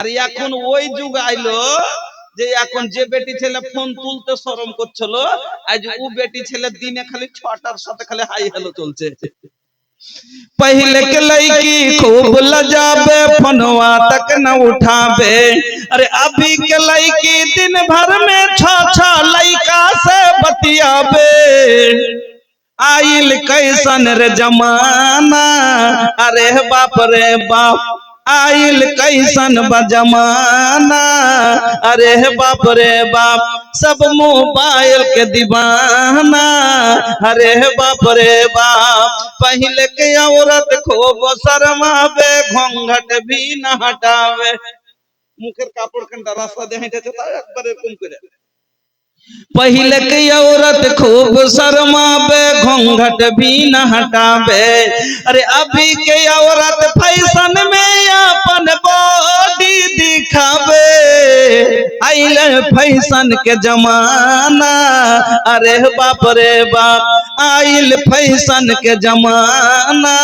আর এখন ওই যুগ আইলো যে এখন যে বেটি ছেলে ফোন তুলতে শরম করছিল, আজ ও বেটি ছেলে দিনে খালি 6টার সাথে খালি হাই হ্যালো চলছে। पहले के लड़की खूब लजाबे फोनवा तक न उठाबे, अरे अभी के लड़की दिन भर में छा लड़का से बतियाबे। आइल कैसन रे जमाना, अरे बाप रे बाप, आइल कैसन बजमाना, अरे बाप रे बाप, सब मोबाइल के दीवाना, अरे बाप रे बाप। पहले के औरत खूब शर्मावे, घूंघट भी न हटावे। मुखेर कापड़ कंडा रास्ता दे हेंटेছে তাও একবার এরকম করে। पहले की औरत खूब शर्मावे, घूंघट भी न हटावे, अरे अभी के औरत फैशन में अपन बॉडी दिखावे। आइल फैशन के जमाना, अरे बाप रे बाप, आइल फैशन के जमाना,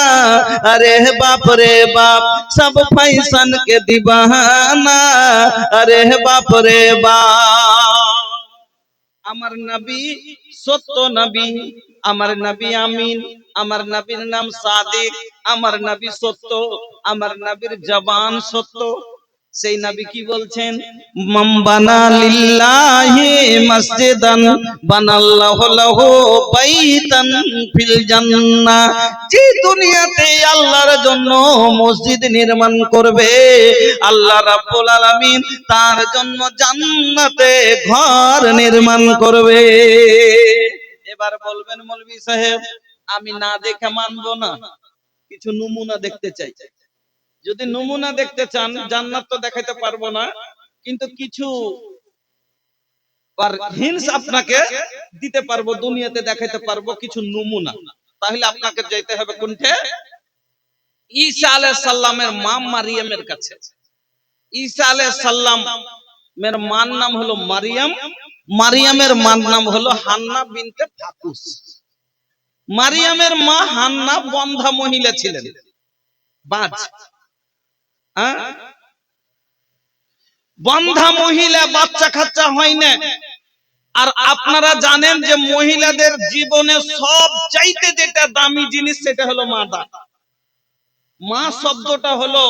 अरे बाप रे बाप, सब फैशन के दीवाना, अरे बाप रे बाप। আমার নবী সত্য নবী, আমার নবী আমিন, আমার নবীর নাম সাদিক, আমার নবী সত্য, আমার নবীর জবান সত্য। সেই নবী কি বলছেন, মান বানা লিল্লাহি মসজিদান বানাল্লাহু লাহু বাইতান ফিল জান্নাহ। যে দুনিয়াতে আল্লাহর জন্য মসজিদ নির্মাণ করবে, আল্লাহ রাব্বুল আলামিন তার জন্য জান্নাতে ঘর নির্মাণ করবে। এবার বলবেন মৌলভী সাহেব আমি না দেখে মানবো না, কিছু নমুনা দেখতে চাই। যদি নমুনা দেখতে চান, জান্নাত তো দেখাইতে পারবো না, কিন্তু কিছু হিন্টস আপনাকে দিতে পারবো, দুনিয়াতে দেখাইতে পারবো কিছু নমুনা। তাহলে আপনাকে যেতে হবে কোনটা, ঈসা আলাইহিস সালামের মা মারিয়ামের কাছে। ঈসা আলাইহিস সালামের মার নাম হলো মারিয়াম, মারিয়ামের মার নাম হলো হান্না বিনতে ফাকুস। মারিয়ামের মা হান্না বন্ধা মহিলা ছিলেন, বাজ, বন্ধা মহিলা, বাচ্চা কাচ্চা হয় না। আর আপনারা জানেন যে মহিলাদের জীবনে সব চাইতে যেটা দামি জিনিস সেটা হলো মা দান। মা শব্দটা হলো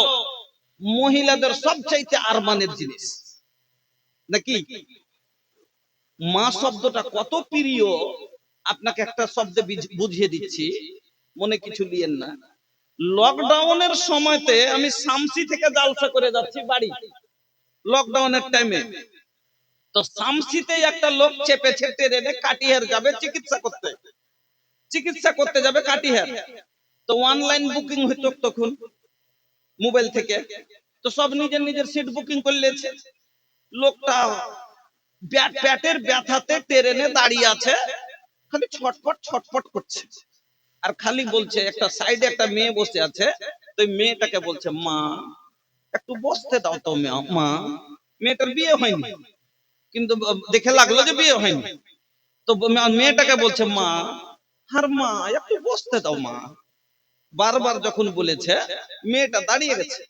মহিলাদের সবচাইতে আরমানের জিনিস নাকি। মা শব্দটা কত প্রিয় আপনাকে একটা শব্দে বুঝিয়ে দিচ্ছি, মনে কিছু নিয়েন না। লকডাউনের সময়তে আমি শামসি থেকে জালসা করে যাচ্ছি বাড়ি, লকডাউনের টাইমে। তো শামসিতে একটা লোক চেপেছে ট্রেনে, কাটিহার যাবে চিকিৎসা করতে যাবে কাটিহার। তো অনলাইন বুকিং হইতো তখন মোবাইল থেকে, তো সব নিজের নিজের সিট বুকিং করে নিয়েছে। লোকটা পেটের ব্যথাতে ট্রেনে দাঁড়িয়ে আছে, খালি ছটফট ছটফট করছে আর খালি বলছে। একটা সাইডে একটা মেয়ে বসে আছে, তো মেয়েটাকে বলছে মা একটু বসতে দাও তো মা। মেয়েটার বিয়ে হয়নি, কিন্তু দেখে লাগলো যে বিয়ে হয়নি। তো মেয়েটাকে বলছে মা, আর মা একটু বসতে দাও মা। বারবার যখন বলেছে, মেয়েটা দাঁড়িয়ে গেছে।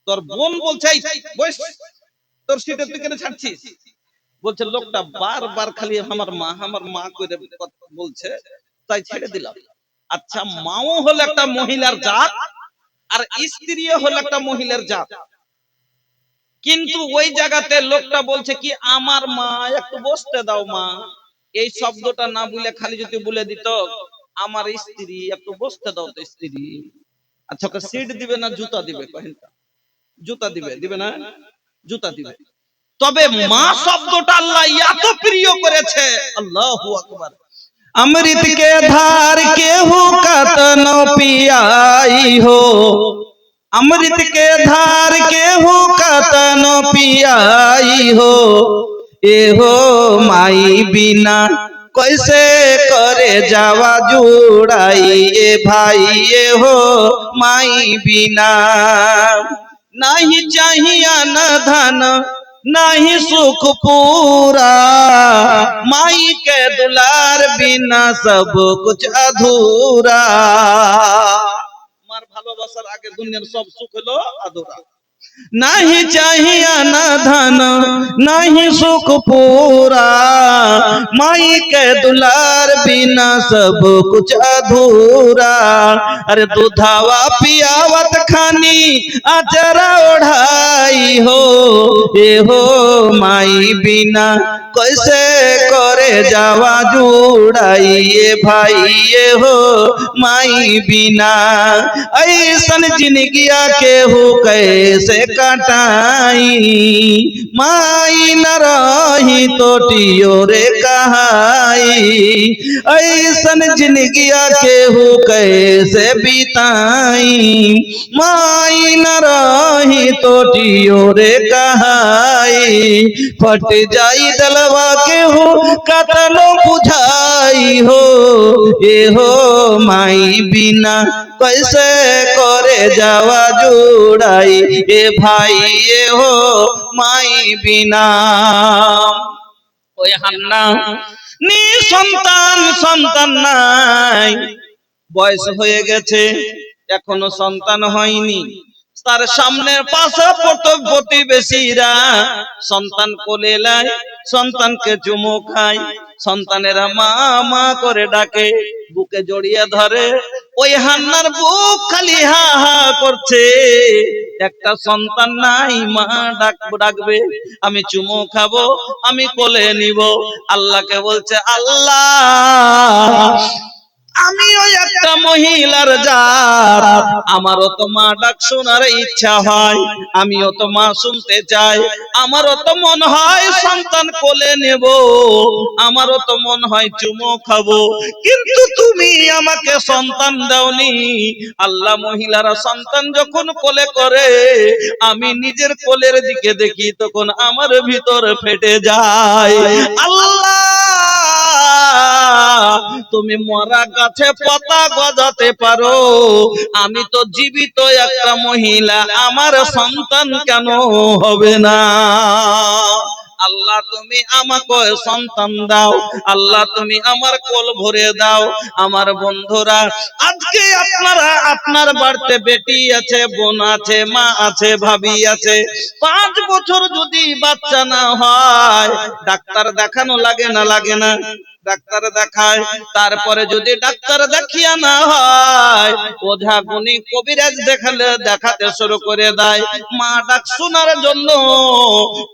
তোর বোন বলছে বস, তোর সিটে তুই কেন ছাড়ছিস? বলছে লোকটা বারবার খালি আমার মা করে বলছে, তাই ছেড়ে দিলাম। আচ্ছা, মাও হলো একটা মহিলার জাত, আর স্ত্রীও হলো একটা মহিলার জাত। কিন্তু ওই জায়গাতে লোকটা বলছে কি আমার মা একটু বসতে দাও মা। এই শব্দটা না বলে খালি যদি বলে দিত আমার স্ত্রী একটু বসতে দাও তো স্ত্রী, আচ্ছা ওকে সিট দিবে না জুতা দিবে? জুতা দিবে না, জুতা দিবে। তবে মা শব্দটা আল্লাহ এত প্রিয় করেছে, আল্লাহু আকবার। अमृत के धार केहू कतन पियाई हो, अमृत के धार केहू कतन पियाई हो, ए हो माई बिना कैसे करे जावा जुड़ाई, ए भाई ए हो माई बिना। नहीं चाहिए न धन नहीं सुख पूरा, माई के दुलार बिना सब कुछ अधूरा। मार ভালোবাসার আগে দুনিয়ার সব সুখ হলো আধুরা। नहीं चाहिए ना धन नहीं सुख पूरा, माई के दुलार बिना सब कुछ अधूरा। अरे दूधावा पियावत खानी अचरा ओढ़ाई हो, ये हो माई बिना कैसे करे जावा जुड़ाई, ये भाई ये हो माई बिना ऐसन जिंदगिया के हो कैसे कटाई, माई न रही तो टियो रे कहाई, ऐसन जिंदगिया के हो कैसे बिताई, माई न रही तो टियो रे कहाई, फट जाई दलवा के हो कतनो बुझाई हो, ये हो माई बिना कैसे करे जावा जुड़ाई, ए भाई ये हो माई बिना। ওই হান্না নি সন্তান সন্তান নাই, বয়স হয়ে গেছে এখনো সন্তান হয়নি, তার সামনের পাশে প্রতিবেশীরা সন্তান কোলে নেয়, সন্তানকে চুমু খায়, সন্তানেরা মা মা করে ডাকে, বুকে জড়িয়ে ধরে। ওই হান্নার বুক খালি হা হা করছে, একটা সন্তান নাই, মা ডাকবে, আমি চুমু খাবো, আমি কোলে নিব। আল্লাহকে বলছে, আল্লাহ আমি ওই একটা মহিলার জাত, আমারও তো মা ডাক শোনার ইচ্ছা হয়, আমিও তো মা শুনতে চাই, আমারও তো মন হয় সন্তান কোলে নেব, আমারও তো মন হয় চুমো খাবো, কিন্তু তুমি আমাকে সন্তান দাওনি। আল্লাহ মহিলারা সন্তান যখন কোলে করে, আমি নিজের কোলের দিকে দেখি, তখন আমার ভিতর ফেটে যায়। আল্লাহ তুমি মরা গাছে পাতা গজাতে পারো, আমি তো জীবিত একটা মহিলা, আমার সন্তান কেন হবে না? আল্লাহ তুমি আমাকে সন্তান দাও, আল্লাহ তুমি আমার কোল ভরে দাও। আমার বন্ধুরা, আজকে আপনারা আপনার বাড়িতে বেটি আছে, বোন আছে, মা আছে, ভাবি আছে, 5 বছর যদি বাচ্চা না হয়, ডাক্তার দেখানো লাগে না? লাগে না? ডাক্তার দেখায়, তারপরে যদি ডাক্তার দেখিয়া না হয়, ওঝা গুনি কবিরাজ দেখাতে শুরু করে দেয়, মা ডাক শোনার জন্য।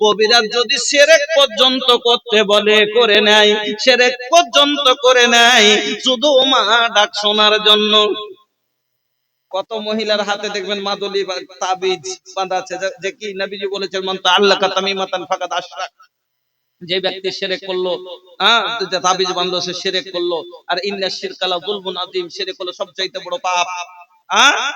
কবিরাজ যদি শিরক পর্যন্ত করতে বলে, করে নেয়, শিরক পর্যন্ত করে নেয়, শুধু মা ডাক শোনার জন্য। কত মহিলার হাতে দেখবেন মাদুলি তাবিজ বাঁধা আছে, যে কি নবীজি বলেছেন, মান তাআল্লাকা তামিমাতান ফাকাদ আশরাক, যে ব্যক্তি শিরক করলো, তাবিজ বাঁধলো, সে শিরক করলো। আর ইন্নাশ শিরকা লা যুলমুন আযীম, শিরক হলো সবচাইতে বড় পাপ।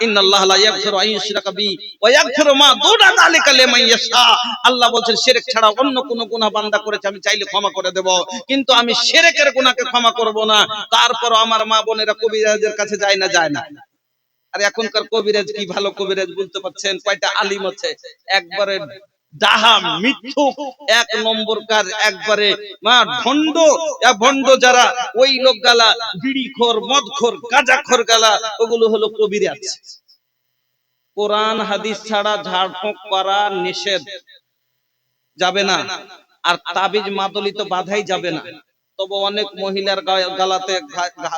ইন্নাল্লাহা লা ইয়াগফিরু আন ইউশরাকা বিহি ওয়া ইয়াগফিরু মা দুনা যালিকা লিমান ইয়াশা। আল্লাহ বলেন শিরক ছাড়া অন্য কোন গুনাহ বান্দা করেছে আমি চাইলে ক্ষমা করে দেব, কিন্তু আমি শিরকের গুনাহকে ক্ষমা করব না। তারপর আমার মা বোনেরা কবিরাজের কাছে যায় না? যায় না? আর এখনকার কবিরাজ কি ভালো কবিরাজ বলতে পারছেন? কয়টা আলিম আছে, একবারে ডাহা মিথ্যুক, 1 নম্বর কার, একবারে ভণ্ড। ভণ্ড যারা, ওই লোক গালা, বিড়িখোর, মদখোর, গাঁজাখোর গালা, ওগুলো হলো কবিরাজ। কোরআন হাদিস ছাড়া ঝাড়ফুঁক করা নিষেধ, যাবে না। আর তাবিজ মাদলি তো বাধাই যাবে না। তবে অনেক মহিলার গালাতে,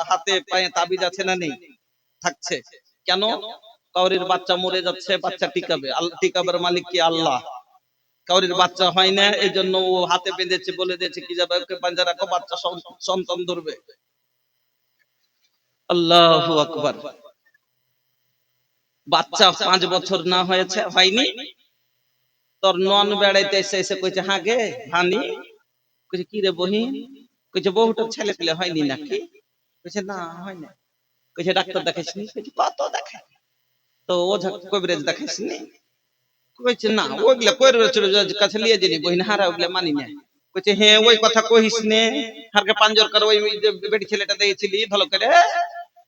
হাতে পায়ে তাবিজ আছে না? নেই? থাকছে। কেন? কাউরির বাচ্চা মরে যাচ্ছে, বাচ্চা টিকাবে, টিকাবার মালিক কি? আল্লাহ। কাউরির বাচ্চা হয় না, এই জন্য ও হাতে বেঁধেছে, বলে দিয়েছে কি যাবে, ওকে পাঞ্জা রাখো, বাচ্চা সন্তান ধরবে। আল্লাহু আকবার। বাচ্চা 5 বছর না হয়েছে, হয়নি, তোর নন বেড়াইতে এসে কইছে, হ্যাঁ গে ভানি, কইছে কি রে বহিন, কইছে বহুটার ছেলে পেলে হয়নি নাকি? কইছে না, হয় না। কইছে ডাক্তার দেখাইছিনি? কইছে কত দেখাই। তো ওঝা কবিরাজ দেখাইছিনি? কইছে না, ওইগুলা কবিরাজ কাছে লিয়ে যানি বহিন, হারা ওইগুলা মানি না। কইছে হ্যাঁ, ওই কথা কইস নে, হারকে পাঞ্জর করে ওই বেটি ছেলেটা দিয়েছিলি ভালো করে,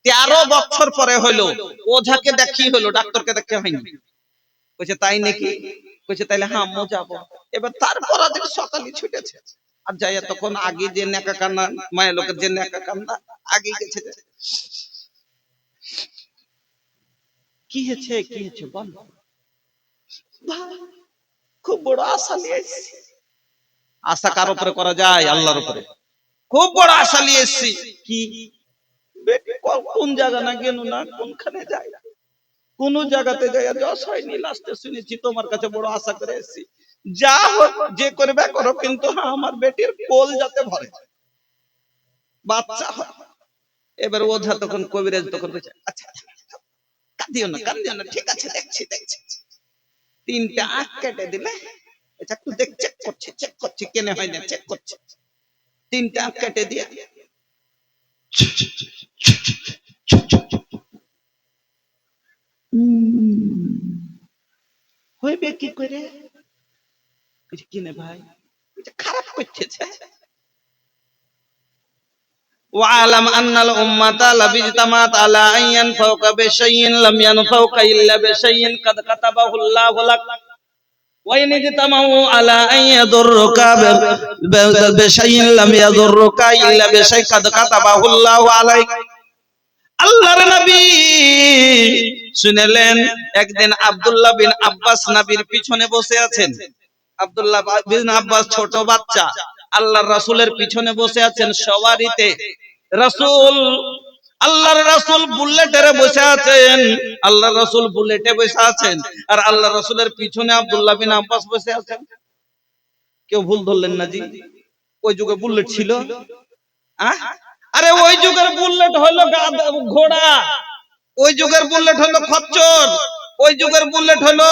13 বছর পরে হইলো, ওঝাকে দেখি হলো, ডাক্তারকে দেখে হয়নি। কইছে তাই নাকি? কইছে তাইলে হ্যাঁ মো যাবো। এবার তারপর আজ সকালে ছুটেছে, আর যাইয়া তখন আগে যে নেকা কান্না, মায়ের লোকের যে নেকা কান্না, আগে গেছে। কি হয়েছে, কি হয়েছে বল? ভাই খুব বড় আশা নিয়ে এসেছি। আশা কার উপরে করা যায়? আল্লাহর উপরে। খুব বড় আশা নিয়ে এসেছি। কি বেটি কোন জায়গা না গেল না, কোনখানে যায় না, কোন জায়গাতে যায় যশ হয়নি। লাস্টে শুনেছি তোমার কাছে বড় আশা করে এসেছি, যা হোক যে করবে করো, কিন্তু হ্যাঁ আমার বেটির কোল যাতে ভরে, বাচ্চা হয়। এবার ওঝা তখন কবিরাজ তখন বলছে, আচ্ছা কাঁদিও না কাঁদিও না, ঠিক আছে দেখছি দেখছি। 3টা আঁখ কেটে দিলে, আচ্ছা একটু দেখ, চেক করছি কেনে হয় না, চেক করছি। 3টা আঁখ কেটে দিয়ে হইবে কি করে? কিনে ভাই খারাপ করতেছে। وَاعْلَمْ أَنَّ الْأُمَّةَ لَبِجْتَمَعَتْ عَلَى أَنْ يَنْفَعُوكَ بِشَيْءٍ لَمْ يَنْفَعُوكَ إِلَّا بِشَيْءٍ قَدْ كَتَبَهُ اللَّهُ لَكَ وَإِنِ اجْتَمَعُوا عَلَى أَنْ يَضُرُّوكَ بِشَيْءٍ لَمْ يَضُرُّوكَ إِلَّا بِشَيْءٍ قَدْ كَتَبَهُ اللَّهُ عَلَيْكَ। আল্লাহর নবী শুনলেন, একদিন আব্দুল্লাহ বিন আব্বাস নবীর পিছনে বসে আছেন। আব্দুল্লাহ বিন আব্বাস ছোট বাচ্চা, আল্লাহর রাসূলের পিছনে বসে আছেন সওয়ারিতে। রাসূল, আল্লাহর রাসূল বুলেটে বসে আছেন, আল্লাহর রাসূল বুলেটে বসে আছেন, আর আল্লাহর রাসূলের পিছনে আব্দুল্লাহ বিন আব্বাস বসে আছেন। কেউ ভুল ধরলেন না জি? ওই যুগে বুলেট ছিল? আরে ওই যুগের বুলেট হলো ঘোড়া, ওই যুগের বুলেট হলো খচ্চর, ওই যুগের বুলেট হলো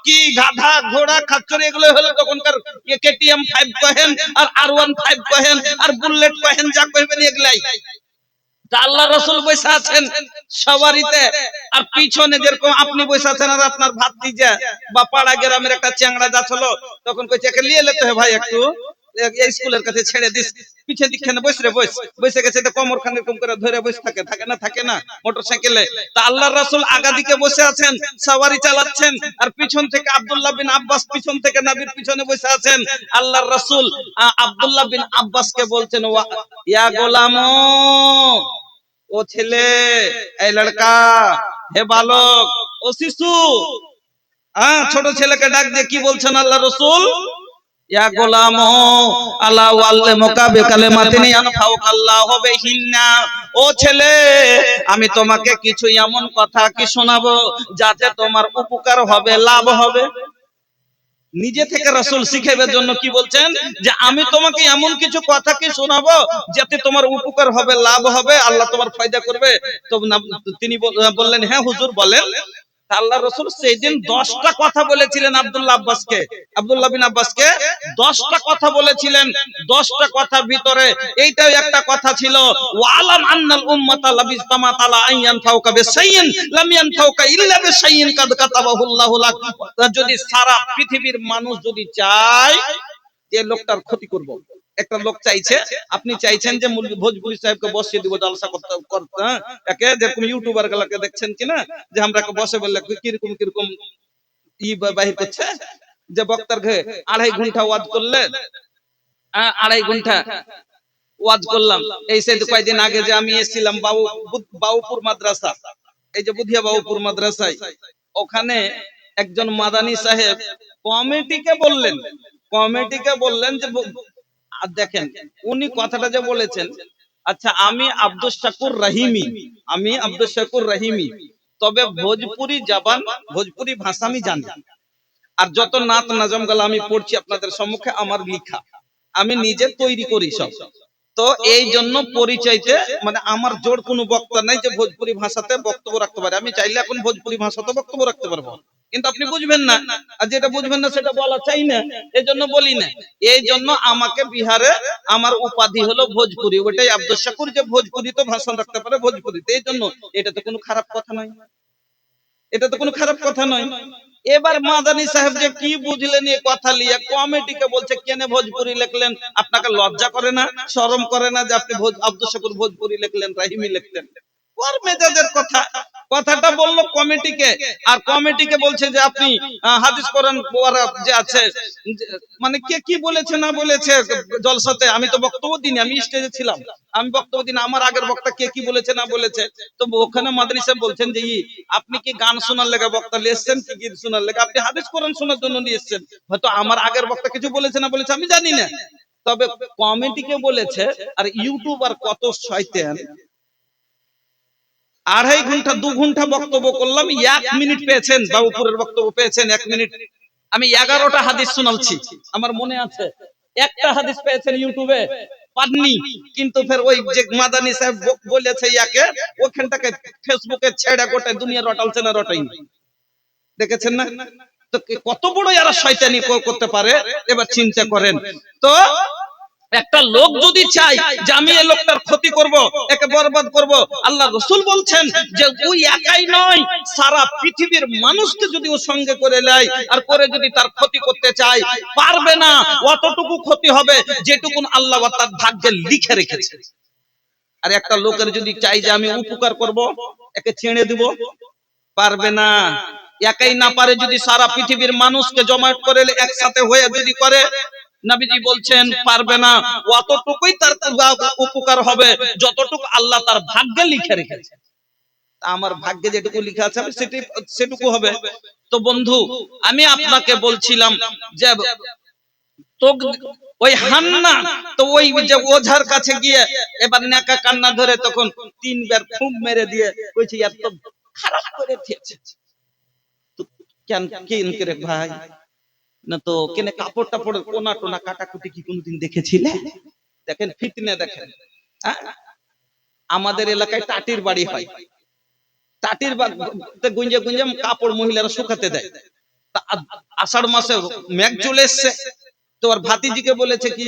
কি গাধা, ঘোড়া, খচ্চর, এগুলো হলো তখনকার কেটিএম 5 কহেন আর R15 কহেন আর বুলেট কহেন, যা কইবেন এগুলাই। আল্লাহ রাসূল বসে আছেন সওয়ারিতে, আর পিছনে যেরকম আপনি বসে আছেন, আর আপনার ভাতিজা বা পাড়া গ্রামের একটা চ্যাংড়া যাচ্ছিল, তখন কইছে একে নিয়ে যেতে হয় ভাই, একটু এই স্কুলের কাছে ছেড়ে দিস, পিছে দিকে বস রে, বসে গেছে তো কোমর খান এরকম করে ধরে বসে থাকে না মোটরসাইকেলে। তা আল্লাহর রাসূল আগা দিকে বসে আছেন, সওয়ারি চালাচ্ছেন, আর পিছন থেকে আব্দুল্লাহ বিন আব্বাস পিছন থেকে নবীর পিছনে বসে আছেন। আল্লাহর রাসূল আব্দুল্লাহ বিন আব্বাসকে বলছেন, ইয়া গোলামো, ও ছেলে, এই লড়কা, হে বালক, ও শিশু, ছোট ছেলেকে ডাক দিয়ে কি বলছেন আল্লাহ রাসূল? ইয়া গোলামো আলা ওয়াল্লামুকা বিকালিমাতিন ইয়ানফাউকা আল্লাহু বিহিন্না, ও ছেলে আমি তোমাকে কিছু এমন কথা কি শোনাবো যাতে তোমার উপকার হবে, লাভ হবে। নিজে থেকে রাসূল শিখাবার জন্য কি বলছেন, যে আমি তোমাকে এমন কিছু কথা কি শোনাবো যাতে তোমার উপকার হবে, লাভ হবে, আল্লাহ তোমার ফায়দা করবে। তো তিনি বললেন, হ্যাঁ হুজুর বলেন। আল্লাহ রাসূল সেদিন 10টা কথা বলেছিলেন আব্দুল্লাহ বিন আব্বাসকে 10টা কথা বলেছিলেন। 10টা কথার ভিতরে এইটাও একটা কথা ছিল, ওয়ালাম আন্নাল উম্মাতা লাবিজতামাত আলা আন ইয়ানফাউকা বিশাইইন লাম ইয়ানফাউকা ইল্লা বিশাইইন কাদ কাতাবাহু আল্লাহু লাক। যদি সারা পৃথিবীর মানুষ যদি চায় যে লোকটার ক্ষতি করব, একটা লোক চাইছে, আপনি চাইছেন যে ভোজপুরি সাহেবকে বসিয়ে দিব জলসা করতে, একে যেরকম ইউটিউবার গুলোকে দেখছেন কিনা, যে আমরা বসে বললে কিরকম কিরকম বাহির করছে, যে বক্তার ঘরে 2.5 ঘন্টা ওয়াজ করলে, 2.5 ঘন্টা ওয়াজ করলাম। এই সেই কয়েকদিন আগে যে আমি এসেছিলাম বাবুপুর মাদ্রাসা, এই যে বুধিয়া বাবুপুর মাদ্রাসায়, ওখানে একজন মাদানী সাহেব কমিটিকে বললেন যে দেখেন উনি কথাটা যে বলেছেন, আচ্ছা আমি আব্দুস শাকুর রহিমি, তবে ভোজপুরি জবান, ভোজপুরি ভাষা আমি জানি, আর যত নাত নাজম গুলো আমি পড়ছি আপনাদের সম্মুখে আমার লেখা, আমি নিজে তৈরি করি সব। তো এই জন্য পরিচয়তে মানে আমার জোর কোনো বক্তা নাই যে ভোজপুরি ভাষাতে বক্তব্য রাখতে পারে। আমি চাইলে এখন ভোজপুরি ভাষাতে বক্তব্য রাখতে পারবো, কিন্তু আপনি বুঝবেন না, আর যেটা বুঝবেন না সেটা বলা চাই না, এই জন্য বলি না। এই জন্য আমাকে বিহারে আমার উপাধি হলো ভোজপুরি, ওটাই আব্দুস শাকুর, যে ভোজপুরি তো ভাষণ রাখতে পারে ভোজপুরিতে। এই জন্য এটা তো কোনো খারাপ কথা নয়, এটা তো কোনো খারাপ কথা নয়। এবার মাদানী সাহেব যে কি বুঝলেন এই কথা লিয়ে, কমিটিকে বলছে কেন ভোজপুরি লিখলেন, আপনাকে লজ্জা করে না, শরম করে না যে আপনি আব্দুস শাকুর ভোজপুরি লিখলেন, রহিমি লিখলেন? ওর মেজাজের কথা, কথাটা বললো কমিটিকে, আর কমিটিকে বলছে যে আপনি হাদিস কোরআন যে আছে, মানে কে কি বলেছে না বলেছে জলসাতে, আমি তো বক্তব্য দিইনি, আমি স্টেজে ছিলাম, আমি বক্তব্য দিন, আমার আগের বক্তা কে কি বলেছে না বলেছে। তো ওখানে মাদানী সাহেব বলছেন যে আপনি কি গান শোনার লেগে বক্তা নিয়ে এসছেন কি গীত শোনার লেগে, আপনি হাদিস কোরআন শোনার জন্য নিয়ে এসছেন। হয়তো আমার আগের বক্তা কিছু বলেছে না বলেছে আমি জানি না, তবে কমিটিকে বলেছে। আর ইউটিউবার কত শয়তান, 2.5 ঘন্টা 2 ঘন্টা বক্তব্য করলাম, 1 মিনিট পেয়েছেন, বাবুপুরের বক্তব্য পেয়েছেন 1 মিনিট। আমি 11টা হাদিস শোনাচ্ছি, আমার মনে আছে, একটা হাদিস পেয়েছেন ইউটিউবে পাননি, কিন্তু ফের ওই যে মাদানী সাহেব বলেছে ইয়াকে, ওখানটাকে ফেসবুকে ছেড়ে গোটা দুনিয়া রটালছে না রটাইনি, দেখেছেন না? তো কত বড় এরা শয়তানি করতে পারে, এবার চিন্তা করেন তো। একটা লোক যদি চাই যে আমি এই লোকটার ক্ষতি করব, একে বরবাদ করব, আল্লাহ রাসূল বলছেন যে ওই একাই নয়, সারা পৃথিবীর মানুষকে যদি ও সঙ্গে করে নেয় আর করে যদি তার ক্ষতি করতে চায়, পারবে না। অতটুকু ক্ষতি হবে যেটুকু আল্লাহ তার ভাগ্যে লিখে রেখেছে। আর একটা লোকের যদি চাই যে আমি উপকার করব, একে ছেড়ে দিব, পারবে না। একাই না পারে, যদি সারা পৃথিবীর মানুষকে জমায়েত করে একসাথে হয়ে যদি করে, নবীজি বলছেন পারবে না। অতটুকুই তার উপকার হবে যতটুকু আল্লাহ তার ভাগ্যে লিখে রেখেছে। আমার ভাগ্যে যেটুকু লেখা আছে সেটুকু হবে। তো বন্ধু, আমি আপনাকে বলছিলাম যে তো ওই হান্না, তো ওই যে ওঝার কাছে গিয়ে এবার নেকা কান্না ধরে তখন 3 বার ফুঁক মেরে দিয়ে কইছে এত খারাপ করে দিয়েছে। তো কেন কেন করে ভাই, না তো কেন কাপড় টাপড়ের কোনা টোনা কাটাকুটি কি কোনোদিন দেখেছিলে? দেখেন ফিতনা, দেখেন আমাদের এলাকায় টাটির বাড়ি হয়, টাটির গুঞ্জে গুঞ্জে কাপড় মহিলারা শুকাতে দেয়। আষাঢ় মাসে মেঘ চলে এসছে, তো আর ভাতিজিকে বলেছে কি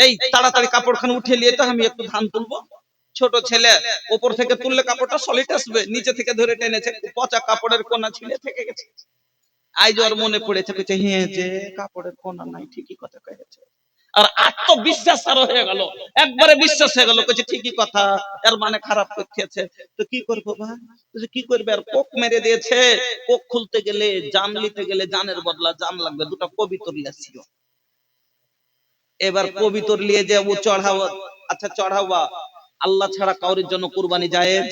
এই তাড়াতাড়ি কাপড়খান উঠিয়ে নিয়ে তো আমি একটু ধান তুলবো। ছোট ছেলে উপর থেকে তুললে কাপড়টা সলিড আসবে, নিচে থেকে ধরে টেনেছে, পচা কাপড়ের কোনা ছিঁড়ে থেকে গেছে। আজ ওর মনে পড়েছে, বলছে হ্যাঁ যে কাপড়ের কোনা নাই, ঠিকই কথা কয়েছে। আর আত্মবিশ্বাস আরো হয়ে গেল, একবারে বিশ্বাস হয়ে গেল, বলছে ঠিকই কথা, এর মানে খারাপ করতেছে। তো কি করবো ভাই, কি করবে, আর কোক মেরে দিয়েছে। কোক খুলতে গেলে, জান নিতে গেলে জানের বদলা জান লাগবে, দুটো পবিত্র ছিল। এবার পবিত্র নিয়ে যে ও চড়াও, আচ্ছা চড়াওয়া আল্লাহ ছাড়া কাউরির জন্য কুরবানি জায়েজ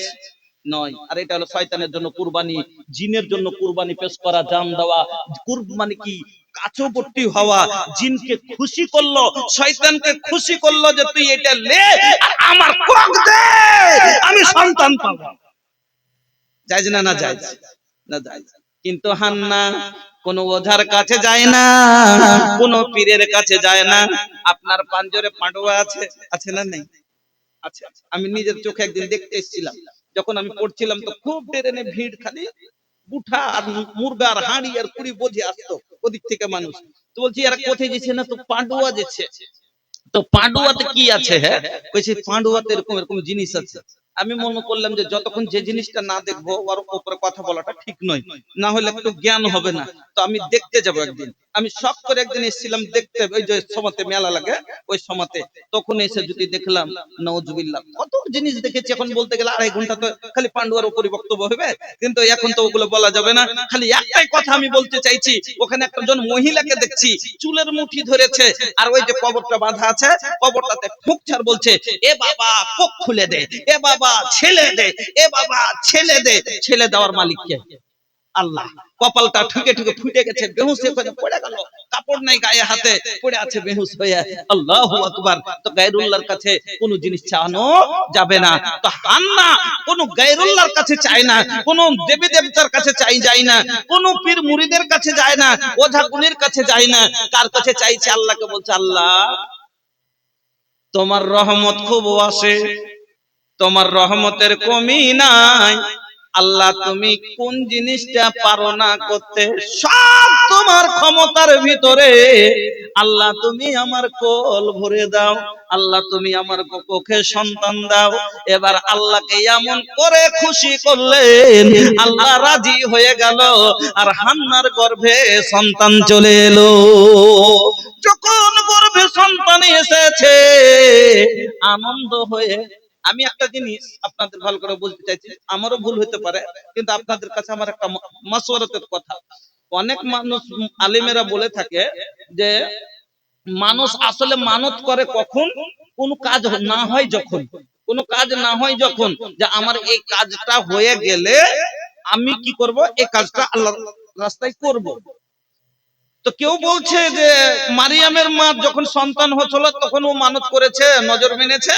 নয়। আর এটা হলো শয়তানের জন্য কুরবানি, জিনের জন্য কুরবানি পেশ করা, জান দেওয়া। কুরবানি কি কাছবর্তী হওয়া, জিনকে খুশি করলো, শয়তানকে খুশি করলো যে তুই এটা লে আর আমার কক দে, আমি সন্তান পাবো। জায়েজ না? না জায়েজ, না জায়েজ। কিন্তু হান্না কোন ওঝার কাছে যায় না, কোন পীরের কাছে যায় না। আপনার পাঞ্জরে পান্ডুয়া আছে, আছে না নেই? আচ্ছা, আমি নিজের চোখে একদিন দেখতে এসেছিলাম, যখন আমি পড়ছিলাম তো খুব ট্রেনে ভিড়, খালি বুঠা আর মুরগা আর হাঁড়ি আর কুড়ি বোঝে আসতো ওদিক থেকে মানুষ। তো বলছি এরা কোথায় যেছে, না তো পান্ডুয়া যেছে। তো পান্ডুয়াতে কি আছে? হ্যাঁ কইছে পান্ডুয়াতে এরকম এরকম জিনিস আছে। আমি মনে করলাম যে যতক্ষণ যে জিনিসটা না দেখবো ওর উপরে কথা বলাটা ঠিক নয়, না হলে একটু জ্ঞান হবে না। তো আমি দেখতে যাব একদিন, আমি শখ করে একদিন এসেছিলাম দেখতে, ওই যে সমাতে মেলা লাগে ওই সমাতে, তখন এসে যদি দেখলাম নাউজুবিল্লাহ কত জিনিস দেখেছি। এখন বলতে গেলে 2.5 ঘন্টা তো খালি পান্ডুয়ার উপরই বক্তব্য হবে, কিন্তু এখন তো ওগুলো বলা যাবে না। খালি একটাই কথা আমি বলতে চাইছি, ওখানে একজন মহিলাকে দেখছি চুলের মুঠি ধরেছে, আর ওই যে কবরটা বাঁধা আছে, কবরটাতে ফুঁকছার বলছে এ বাবা কোক খুলে দে, এ বাবা ছেলে দে, এ বাবা ছেলে দে। ছেলে দেওয়ার মালিক কে? আল্লাহ। কপালটা ঠুকে ঠুকে ফুটে গেছে, বেহুশ হয়ে পড়ে গেল, কাপড় নাই গায়ে, হাতে পড়ে আছে বেহুশ হয়ে। আল্লাহু আকবার। তো গায়রুল্লাহর কাছে কোন জিনিস চাওয়ানো যাবে না। তো হান্না কোন গায়রুল্লাহর কাছে চায় না, কোন দেবী দেবতার কাছে যায় না, কোন পীর মুরিদের কাছে যায় না, ওঝা গুণের কাছে যায় না। কার কাছে চাইছে? আল্লাহকে বলছে আল্লাহ তোমার রহমত খুব আসে, তোমার রহমতের কমি নাই। আল্লাহ তুমি কোন জিনিসটা পারো না করতে, সব তোমার ক্ষমতার ভিতরে। আল্লাহ তুমি আমার কোল ভরে দাও, আল্লাহ তুমি আমার কোখে সন্তান দাও। এবার আল্লাহকে এমন করে খুশি করলেন, আল্লাহ রাজি হয়ে গেল, আর হান্নার গর্ভে সন্তান চলে এলো। যখন গর্ভে সন্তান এসেছে, আনন্দ হয়ে আমি একটা জিনিস আপনাদের ভালো করে বলতে চাইছি, আমারও ভুল হতে পারে, কিন্তু আপনাদের কাছে আমার একটা মাসওয়ারাতের কথা। অনেক মানুষ আলিমেরা বলে থাকে যে মানুষ আসলে মানত করে কখন, কোন কাজ না হয় যখন, কোন কাজ না হয় যখন, যে আমার এই কাজটা হয়ে গেলে আমি কি করব, এই কাজটা আল্লাহর রাস্তায় করব। তো কেউ বলছে যে মারিয়ামের মা যখন সন্তান হচ্ছিল তখন ও মানত করেছে, নজর মেনেছে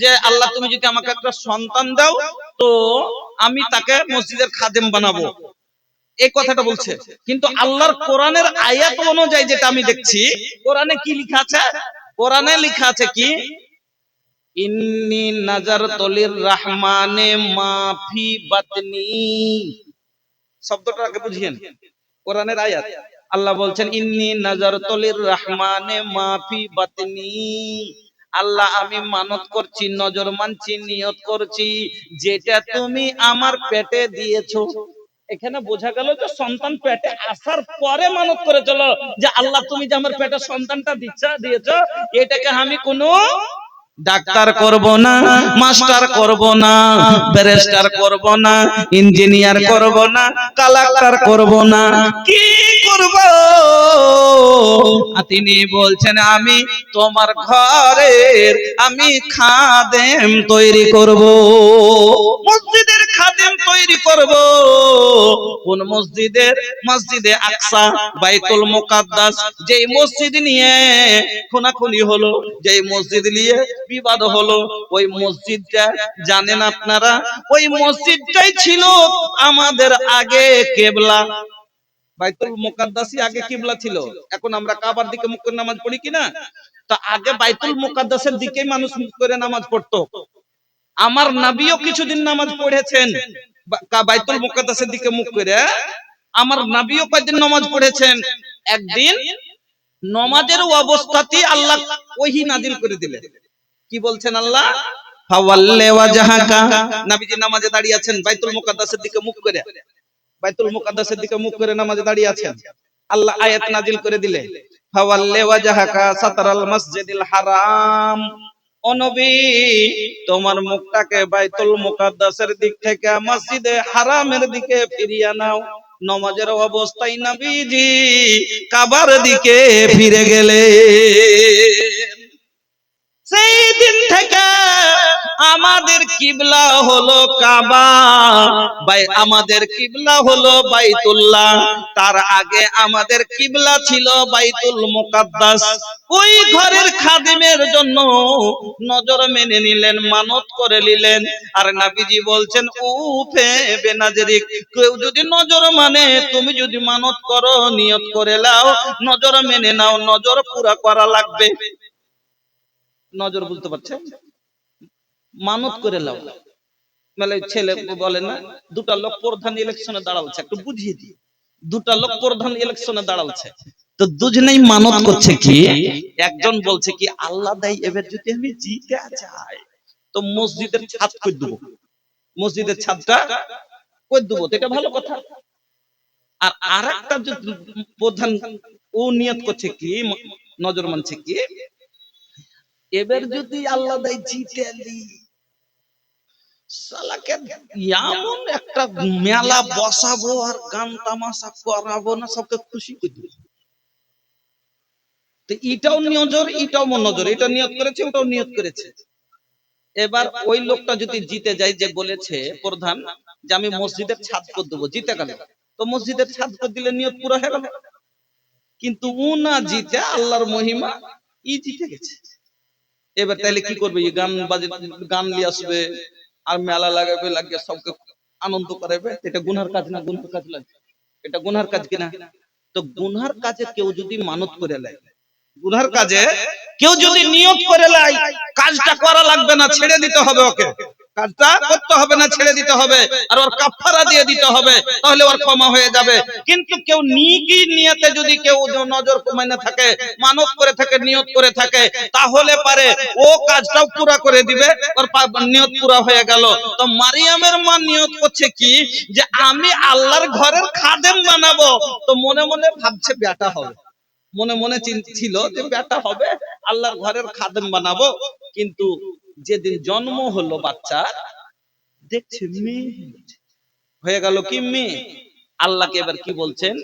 যে আল্লাহ তুমি যদি আমাকে একটা সন্তান দাও তো আমি তাকে মসজিদের খাদেম বানাবো, এই কথাটা বলছে। কিন্তু আল্লাহর কোরআনের আয়াত অনুযায়ী যেটা আমি দেখছি, কোরআনে কি লেখা আছে, কোরআনে লেখা আছে কি, ইন্নী নাজারতু লিররহমানে মা ফি বাতনি। শব্দটা আগে বুঝিয়েন, কোরআনের আয়াত। আল্লাহ বলছেন ইন্নী নাজারতু লিররহমানে মা ফি বাতনি, আল্লাহ আমি মানত করছি, নজর মানছি, নিয়ত করছি যেটা তুমি আমার পেটে দিয়েছো। এখানে বোঝা গেল যে সন্তান পেটে আসার পরে মানত করে চলো যে আল্লাহ তুমি যে আমার পেটে সন্তানটা দিয়েছো, এটাকে আমি কোনো ডাক্তার করব না, মাস্টার করব না, ব্যারিস্টার করব না, ইঞ্জিনিয়ার করব না, কালেক্টর করব না, কি করব? তিনি বলছেন আমি তোমার ঘরের আমি খাদেম তৈরি করব, মসজিদের খাদেম তৈরি করব। কোন মসজিদের? মসজিদে আকসা, বাইতুল মুকাদ্দাস, যেই মসজিদ নিয়ে খুনাখুনি হলো, যেই মসজিদ নিয়ে বিবাদ হলো, ওই মসজিদটা জানেন আপনারা, ওই মসজিদটাই ছিল আমাদের আগে কিবলা। বাইতুল মুকাদ্দাসই আগে কিবলা ছিল। এখন আমরা কাবার দিকে মুখ করে নামাজ পড়ি কিনা, তো আগে বাইতুল মুকাদ্দাসের দিকেই মানুষ মুখ করে নামাজ পড়তো। আমার নবীও কিছুদিন নামাজ পড়েছেন বাইতুল মুকাদ্দাসের দিকে মুখ করে, আমার নবীও কয়েকদিন নামাজ পড়েছেন। একদিন নামাজের অবস্থাতেই আল্লাহ ওহী নাজিল করে দিলেন। কি বলছেন আল্লাহ? ফাওয়াল্লি ওয়াজহাকা, নবীজি নামাজে দাঁড়িয়ে আছেন বাইতুল মুকাদ্দাসের দিকে মুখ করে, বাইতুল মুকাদ্দাসের দিকে মুখ করে নামাজে দাঁড়িয়ে আছেন। আল্লাহ আয়াত নাজিল করে দিলেন ফাওয়াল্লি ওয়াজহাকা সাতরাল মসজিদিল হারাম, ও নবী তোমার মুখটাকে বাইতুল মুকাদ্দাসের দিক থেকে মসজিদে হারামের দিকে ফিরিয়ে নাও। নামাজের অবস্থায় নবীজি কাবার দিকে ফিরে গেলেন। সেই দিন থেকে আমাদের কিবলা হলো কাবা, আমাদের কিবলা হলো বাইতুল্লাহ। তার আগে আমাদের কিবলা ছিল বাইতুল মুকাদ্দাস। ওই ঘরের খাদিমের জন্য নজর মেনে নিলেন, মানত করে নিলেন। আর নবীজি বলছেন উফে বেনাজরিক, কেউ যদি নজর মানে, তুমি যদি মানত করো, নিয়ত করে নাও, নজর মেনে নাও, নজর পুরা করা লাগবে। নজর বুঝতে পারছেন, মানত করে লাও। মানে ছেলে বলে না, দুটা লোক প্রধান ইলেকশনে দাঁড়াচ্ছে, একটু বুঝিয়ে দিই, দুটা লোক প্রধান ইলেকশনে দাঁড়াচ্ছে, তো দুজনেই মানত করছে কি, একজন বলছে কি আল্লাহ দেয়, এবার যদি আমি জিতে যাই তো মসজিদের ছাদ করে দেবো, মসজিদের ছাদটা করে দেবো, এটা ভালো কথা। আর আরেকটা প্রধান ও নিয়ত করছে কি, নজর মানছে কি, এবার যদি আল্লাহ দেয় জিতে লি, শালাকে এমন একটা মেলা বসাবো আর গান তামাশা করাবো না, সবকে খুশি করে দেবো। তো এটাও নজর, এটাও নজর, এটা নিয়ত করেছে, ওটাও নিয়ত করেছে। এবার ওই লোকটা যদি জিতে যায়, যে বলেছে প্রধান যে আমি মসজিদের ছাদ করে দেবো, জিতে গেল, তো মসজিদের ছাদ করে দিলে নিয়ত পুরো হয়ে গেল। কিন্তু ও না জিতে, আল্লাহর মহিমা, ই জিতে গেছে। এবার তাহলে কি করবে, গান বাজে, গান নিয়ে আসবে আর মেলা লাগাবে, লাগিয়ে সবকে আনন্দ করাবে। এটা গুনহার কাজ না? গুনহার কাজ লাগে, এটা গুনহার কাজ কিনা? তো গুনহার কাজে কেউ যদি মানত করে নেয়, গুনহার কাজে কেউ যদি নিয়ত করে নেয়, কাজটা করা লাগবে না, ছেড়ে দিতে হবে ওকে, কাজটা করতে হবে না, ছেড়ে দিতে হবে, আর ওর কাফারা দিয়ে দিতে হবে, তাহলে ওর ক্ষমা হয়ে যাবে। কিন্তু কেউ নেকি নিয়তে যদি কেউ নজর কমায় থাকে, মানত করে থাকে, নিয়ত করে থাকে, তাহলে পারে ও কাজটাও পুরা করে দিবে, ওর নিয়ত পুরা হয়ে গেল। তো মারিয়ামের মা নিয়ত করছে কি, যে আমি আল্লাহর ঘরের খাদেম বানাবো, তো মনে মনে ভাবছে বেটা হবে, মনে মনে ছিল যে বেটা হবে, আল্লাহর ঘরের খাদেম বানাবো। কিন্তু যেদিন জন্ম হলো বাচ্চা, দেখছে মেয়ে হয়ে গেল কি মেয়ে। আল্লাহকে এবার কি বলছেন,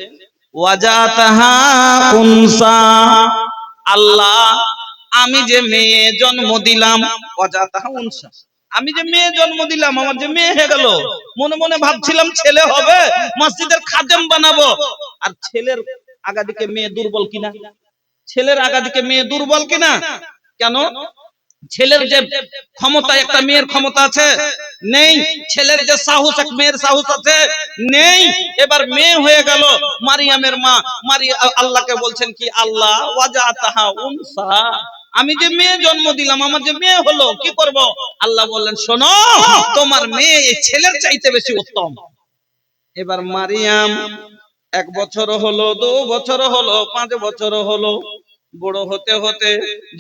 ওয়াজাতাহা উনসা, আল্লাহ আমি যে মেয়ে জন্ম দিলাম, ওয়াজাতাহা উনসা, আমি যে মেয়ে জন্ম দিলাম, আমার যে মেয়ে হয়ে গেল। মনে মনে ভাবছিলাম ছেলে হবে, মসজিদের খাদেম বানাবো। আর ছেলের আগাদিকে মেয়ে দুর্বল কিনা, ছেলের আগাদিকে মেয়ে দুর্বল কিনা? কেন? ছেলের যে ক্ষমতা একটা মেয়ের ক্ষমতা আছে নেই, ছেলের যে সাহস এক মেয়ের সাহস আছে নেই। এবার মেয়ে হয়ে গেল মারিয়ামের মা, আল্লাহকে বলছেন কি, আল্লাহ ওয়াজাতাহা উনসা, আমি যে মেয়ে জন্ম দিলাম, আমার যে মেয়ে হলো, কি করব? আল্লাহ বললেন শোনো, তোমার মেয়ে এই ছেলের চাইতে বেশি উত্তম। এবার মারিয়াম 1 বছর হলো, 2 বছর হলো, 5 বছর হলো, বড় হতে হতে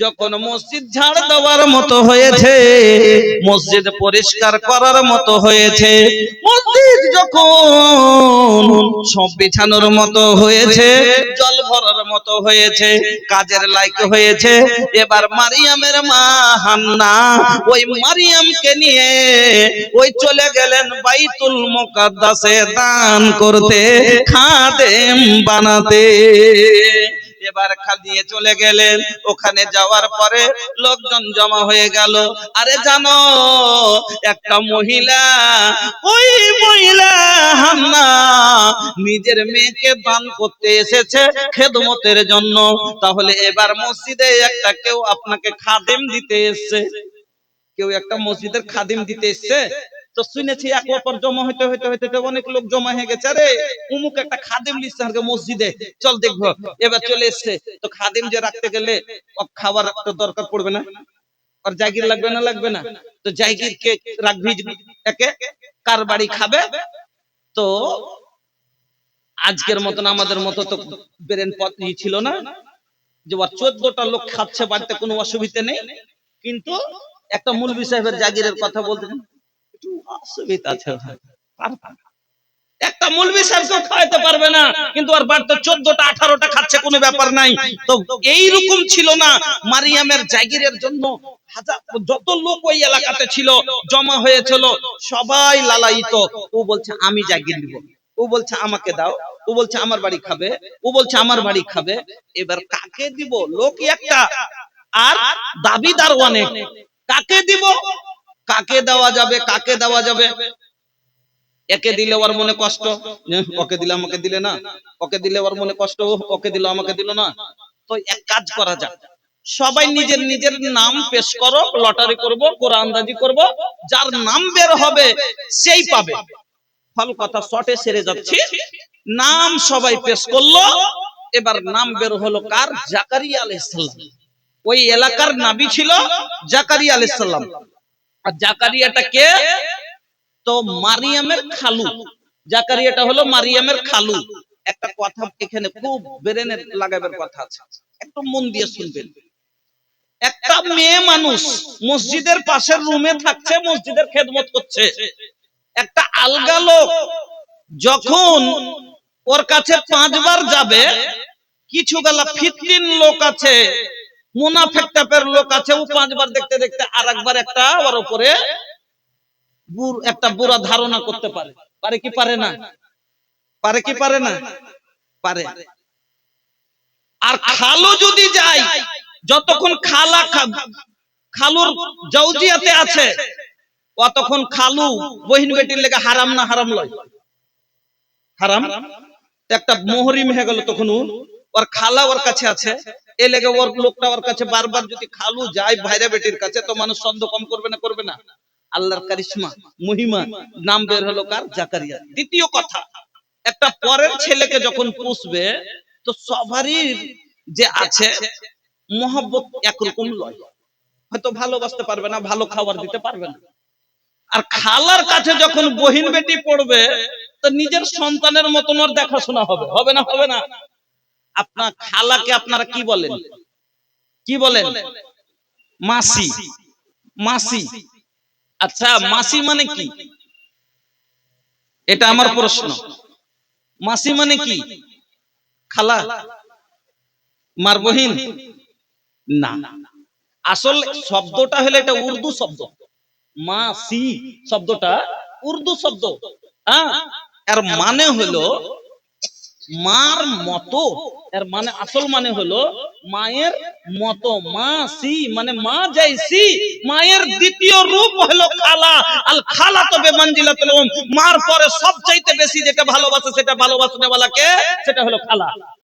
যখন মসজিদ ঝাড় দেওয়ার মতো হয়েছে, মসজিদ পরিষ্কার করার মতো হয়েছে, মসজিদ যখন সব বিছানোর মতো হয়েছে, জল ভরার মতো হয়েছে, কাজের লায়ক হয়েছে, এবার মারিয়ামের মা হান্না ওই মারিয়ামকে নিয়ে ওই চলে গেলেন বাইতুল মুকাদ্দাসে দান করতে, খাদেম বানাতে। এবার নিয়ে চলে গেলেন, ওখানে যাওয়ার পরে লোকজন জমা হয়ে গেল। আরে জানো, একটা মহিলা, ওই মহিলা হান্না নিজের মেয়েকে দান করতে এসেছে খেদমতের জন্য। তাহলে এবার মসজিদে একটা কেউ আপনাকে খাদেম দিতে এসেছে, কেউ একটা মসজিদের খাদিম দিতে এসছে, তো শুনেছি এক অপর জমা হইতে হইতে হইতে অনেক লোক জমা হয়ে গেছে, আরে উমুক একটা খাদিম লিখছে আজকে মসজিদে, চল দেখবো। এবার চলে এসছে, তো খাদিম যে রাখতে গেলে খাবার তো দরকার পড়বে না, আর জায়গির লাগবে না, লাগবে না, তো জায়গির কে রাখবি, একে কার বাড়ি খাবে? তো আজকের মতন আমাদের মতো তো ব্রেন পথই ছিল না যে 14টা লোক খাচ্ছে বাড়িতে, কোনো অসুবিধা নেই। কিন্তু একটা মৌলভী সাহেবের জাগিরের কথা বলতে একটু অসুবিধা আছে, একটা মৌলভী সাহেবকে খাওয়াতে পারবে না, কিন্তু আর বাড়িতে 14টা 18টা খাচ্ছে, কোনো ব্যাপার নাই। তো এইরকম ছিল না, মারিয়ামের জাগিরের জন্য হাজার যত লোক ওই এলাকাতে ছিল জমা হয়েছিল, সবাই লালায়িত। ও বলছে আমি জাগির নিব, ও বলছে আমাকে দাও, ও বলছে আমার বাড়ি খাবে, ও বলছে আমার বাড়ি খাবে। এবার কাকে দিব? লোক একটা আর দাবিদার অনেক, কাকে দিব, কাকে দেওয়া যাবে, কাকে দেওয়া যাবে? একে দিলে ওর মনে কষ্ট, ওকে দিলে আমাকে দিলে না, ওকে দিলে ওর মনে কষ্ট, ওকে দিল আমাকে দিল না। তো এক কাজ করা যাক, সবাই নিজের নিজের নাম পেশ করো, লটারি করব, কোরআনদাজি করব, যার নাম বের হবে সেই পাবে। ফল কথা শর্টে সেরে যাচ্ছি, নাম সবাই পেশ করলো। এবার নাম বের হলো কার? জাকারিয়া আলাইহিস সালাম। ওই এলাকার নবী ছিল জাকারিয়া আলাইহিস সালাম। আর জাকারিয়াটা কে? তো মারিয়ামের খালু। জাকারিয়াটা হলো মারিয়ামের খালু। একটা কথা এখানে খুব ব্রেনে লাগাবার কথা আছে, একটু মন দিয়ে শুনবেন। একটা মেয়ে মানুষ মসজিদের পাশের রুমে থাকছে, মসজিদের খেদমত করছে। একটা আলগা লোক যখন ওর কাছে 5 বার যাবে, কিছু গালা ফিতরিন লোক আছে, মুনাফিক টাইপের লোক আছে, ও 5 বার দেখতে দেখতে আরেকবার একটা ওর উপরে একটা বুড়া ধারণা করতে পারে। পারে কি পারে না? পারে কি পারে না? পারে। আর খালু যদি যায়, যতক্ষণ খালুর জাউজিয়াতে আছে, অতক্ষণ খালু বহিন বেটির লেগে হারাম না হারাম লয়? হারাম। একটা মুহরিম হয়ে গেল, তখন ওর খালা ওর কাছে আছে, এ লেগে ওর লোকটা ওর কাছে বারবার যদি খালু যায় ভাইরা বেটির কাছে, তো মানুষ সন্দেহ কম করবে না, করবে না? আল্লাহর কারিশমা, মহিমা, নাম বের হলো কার? জাকারিয়া। দ্বিতীয় কথা, একটা পরের ছেলেকে যখন পুষবে, তো সবারই যে আছে মহব্বত একরকম লয়, হয়তো ভালোবাসতে পারবে না, ভালো খাবার দিতে পারবে না। আর খালার কাছে যখন বহিন বেটি পড়বে, তো নিজের সন্তানের মতন ওর দেখাশোনা হবে, হবে না? হবে না? আপনার খালাকে আপনারা কি বলেন? কি বলেন? মাসি। মাসি। আচ্ছা, মাসি মানে কি? এটা আমার প্রশ্ন। মাসি মানে কি? খালা, মার বহিন? না। আসল শব্দটা হলো এটা উর্দু শব্দ, মা সি শব্দটা উর্দু শব্দ। হ্যাঁ, এর মানে হলো মার মতো। এর মানে আসল মানে হলো মায়ের মতো। মা সি মানে মা জৈসি। মায়ের দ্বিতীয় রূপ হলো খালা। আল খালা তো বেমঞ্জিলাতুল উম, মার পরে সবচাইতে বেশি যেটা ভালোবাসে, সেটা ভালোবাসনে ওয়ালা কে? সেটা হলো খালা।